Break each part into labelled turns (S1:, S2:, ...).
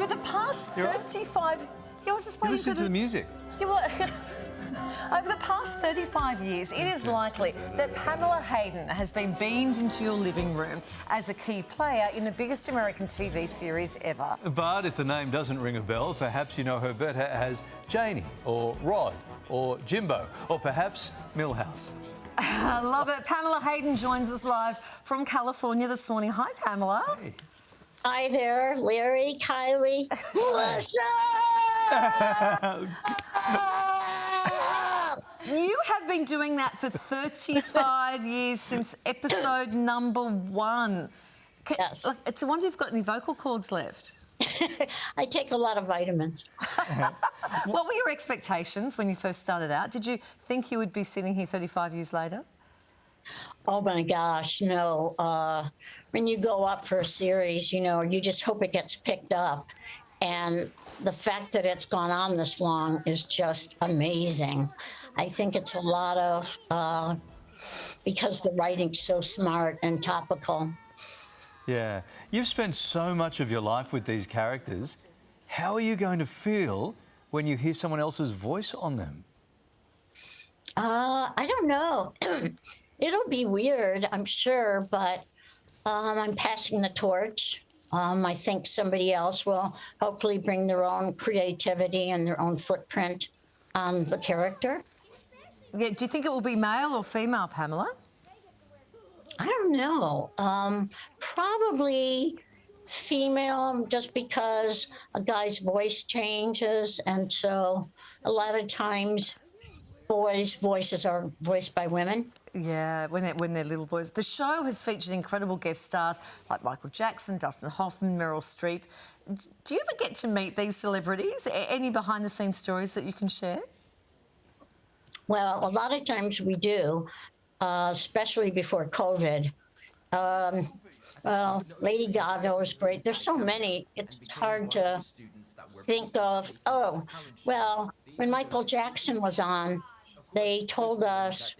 S1: Over the past 35... Yeah, I was just
S2: You
S1: waiting
S2: listen
S1: for
S2: to the music.
S1: Yeah, well, over the past 35 years, it is likely that Pamela Hayden has been beamed into your living room as a key player in the biggest American TV series ever.
S2: But if the name doesn't ring a bell, perhaps you know her better as Janey, or Rod, or Jimbo, or perhaps Milhouse.
S1: I love it. Pamela Hayden joins us live from California this morning. Hi, Pamela.
S2: Hey.
S3: Hi there, Larry, Kylie. What's up?
S1: You have been doing that for 35 years, since episode number 1.
S3: Yes.
S1: It's a wonder you've got any vocal cords left.
S3: I take a lot of vitamins.
S1: What were your expectations when you first started out? Did you think you would be sitting here 35 years later?
S3: Oh my gosh, no. When you go up for a series, you know, you just hope it gets picked up. And the fact that it's gone on this long is just amazing. I think it's a lot of, because the writing's so smart and topical.
S2: Yeah. You've spent so much of your life with these characters. How are you going to feel when you hear someone else's voice on them?
S3: I don't know. It'll be weird, I'm sure, but I'm passing the torch. I think somebody else will hopefully bring their own creativity and their own footprint on the character.
S1: Yeah, do you think it will be male or female, Pamela?
S3: I don't know. Probably female, just because a guy's voice changes, and so a lot of times boys' voices are voiced by women.
S1: Yeah, when they're little boys. The show has featured incredible guest stars like Michael Jackson, Dustin Hoffman, Meryl Streep. Do you ever get to meet these celebrities? Any behind-the-scenes stories that you can share?
S3: Well, a lot of times we do, especially before COVID. Well, Lady Gaga was great. There's so many, it's hard to think of. Oh, well, when Michael Jackson was on, they told us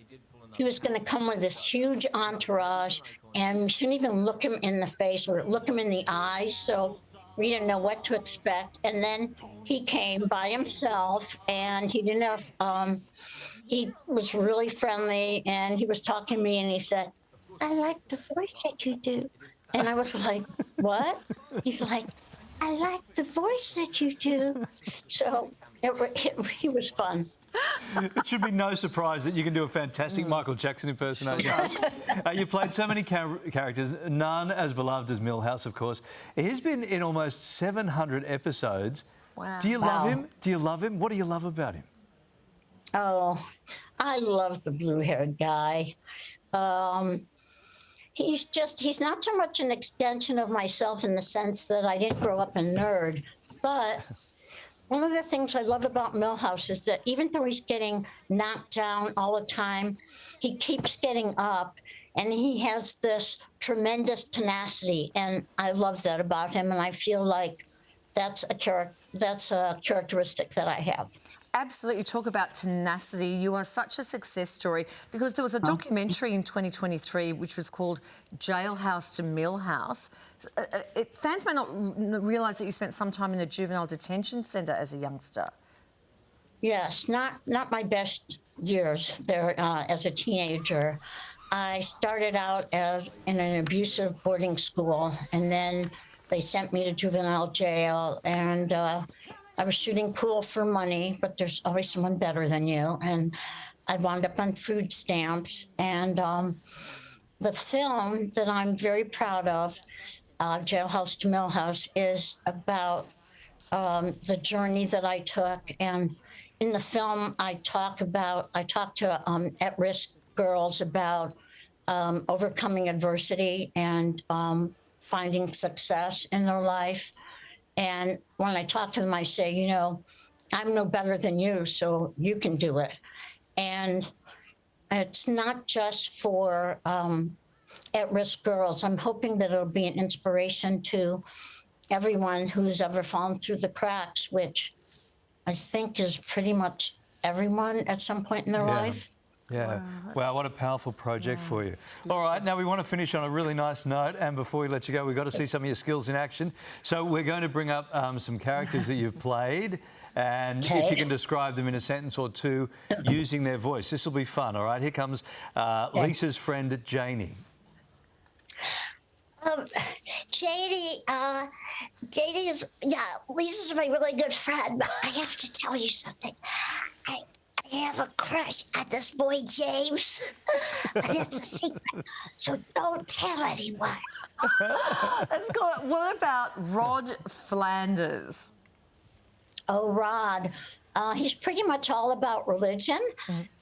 S3: he was going to come with this huge entourage, and we shouldn't even look him in the face or look him in the eyes. So we didn't know what to expect. And then he came by himself, and he didn't have, he was really friendly, and he was talking to me, and he said, "I like the voice that you do." And I was like, "What?" He's like, "I like the voice that you do." So he was fun.
S2: It should be no surprise that you can do a fantastic Michael Jackson impersonation. You played so many characters, none as beloved as Milhouse, of course. He's been in almost 700 episodes.
S1: Wow.
S2: Do you love him? Do you love him? What do you love about him?
S3: Oh, I love the blue-haired guy. He's not so much an extension of myself in the sense that I didn't grow up a nerd, but one of the things I love about Milhouse is that even though he's getting knocked down all the time, he keeps getting up, and he has this tremendous tenacity, and I love that about him, and I feel like that's a characteristic that I have.
S1: Absolutely. Talk about tenacity. You are such a success story, because there was a documentary in 2023 which was called Jailhouse to Milhouse. Fans may not realise that you spent some time in a juvenile detention centre as a youngster.
S3: Yes, not my best years there as a teenager. I started out in an abusive boarding school, and then they sent me to juvenile jail, and I was shooting pool for money, but there's always someone better than you. And I wound up on food stamps. And the film that I'm very proud of, Jailhouse to Milhouse, is about the journey that I took. And in the film, I talk to at-risk girls about overcoming adversity and finding success in their life. And when I talk to them, I say, you know, I'm no better than you, so you can do it. And it's not just for at-risk girls. I'm hoping that it'll be an inspiration to everyone who's ever fallen through the cracks, which I think is pretty much everyone at some point in their life.
S2: Yeah. Wow, what a powerful project for you. All right, now we want to finish on a really nice note, and before we let you go, we've got to see some of your skills in action. So we're going to bring up some characters that you've played, and if you can describe them in a sentence or two using their voice. This will be fun, all right? Here comes Lisa's friend, Janey.
S4: Janey is, Lisa's my really good friend, but I have to tell you something. I have a crush on this boy, James. And it's a secret, so don't tell anyone.
S1: Let's go. What about Rod Flanders?
S3: Oh, Rod. He's pretty much all about religion.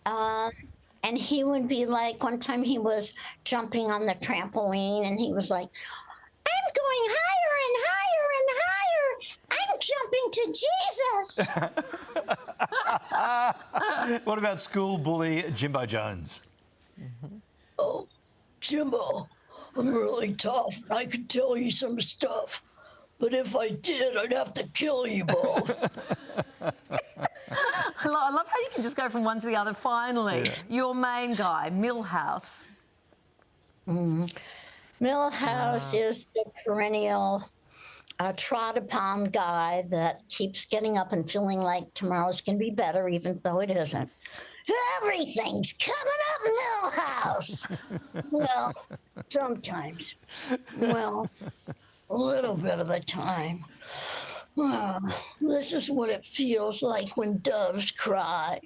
S3: And he would be like, one time he was jumping on the trampoline and he was like, I'm going higher and higher and higher. I'm jumping to Jesus.
S2: What about school bully Jimbo Jones?
S5: Oh, Jimbo, I'm really tough. I could tell you some stuff. But if I did, I'd have to kill you both.
S1: I love how you can just go from one to the other. Finally, your main guy, Milhouse.
S3: Milhouse is the perennial trod upon guy that keeps getting up and feeling like tomorrow's going to be better, even though it isn't.
S4: Everything's coming up, Milhouse.
S5: Well, sometimes. Well, a little bit of the time. Well, this is what it feels like when doves cry.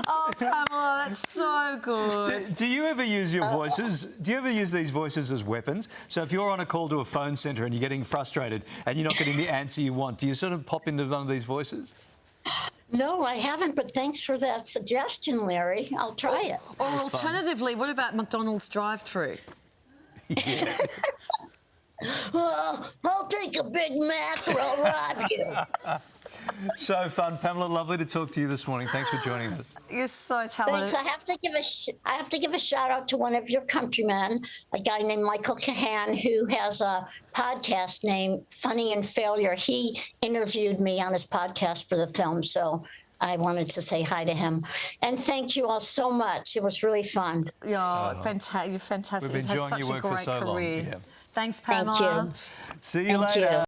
S1: Oh, Pamela, that's so good.
S2: Do you ever use your voices? Do you ever use these voices as weapons? So if you're on a call to a phone centre and you're getting frustrated and you're not getting the answer you want, do you sort of pop into one of these voices?
S3: No, I haven't, but thanks for that suggestion, Larry. I'll try it.
S1: Or alternatively, what about McDonald's drive-through?
S2: Yeah.
S5: Well, I'll take a Big Mac or I'll rob you.
S2: So fun. Pamela, lovely to talk to you this morning. Thanks for joining us.
S1: You're so
S3: Thanks.
S1: talented.
S3: I have to give a shout out to one of your countrymen, a guy named Michael Cahan, who has a podcast named Funny and Failure. He interviewed me on his podcast for the film, so I wanted to say hi to him. And thank you all so much. It was really fun.
S1: You're fantastic.
S2: We've
S1: You've had
S2: enjoying
S1: such
S2: your
S1: a
S2: work for
S1: great
S2: so long.
S1: career.
S2: Yeah.
S1: Thank
S3: Thank
S1: Pamela.
S3: you.
S2: See you
S3: Thank
S2: later.
S3: you.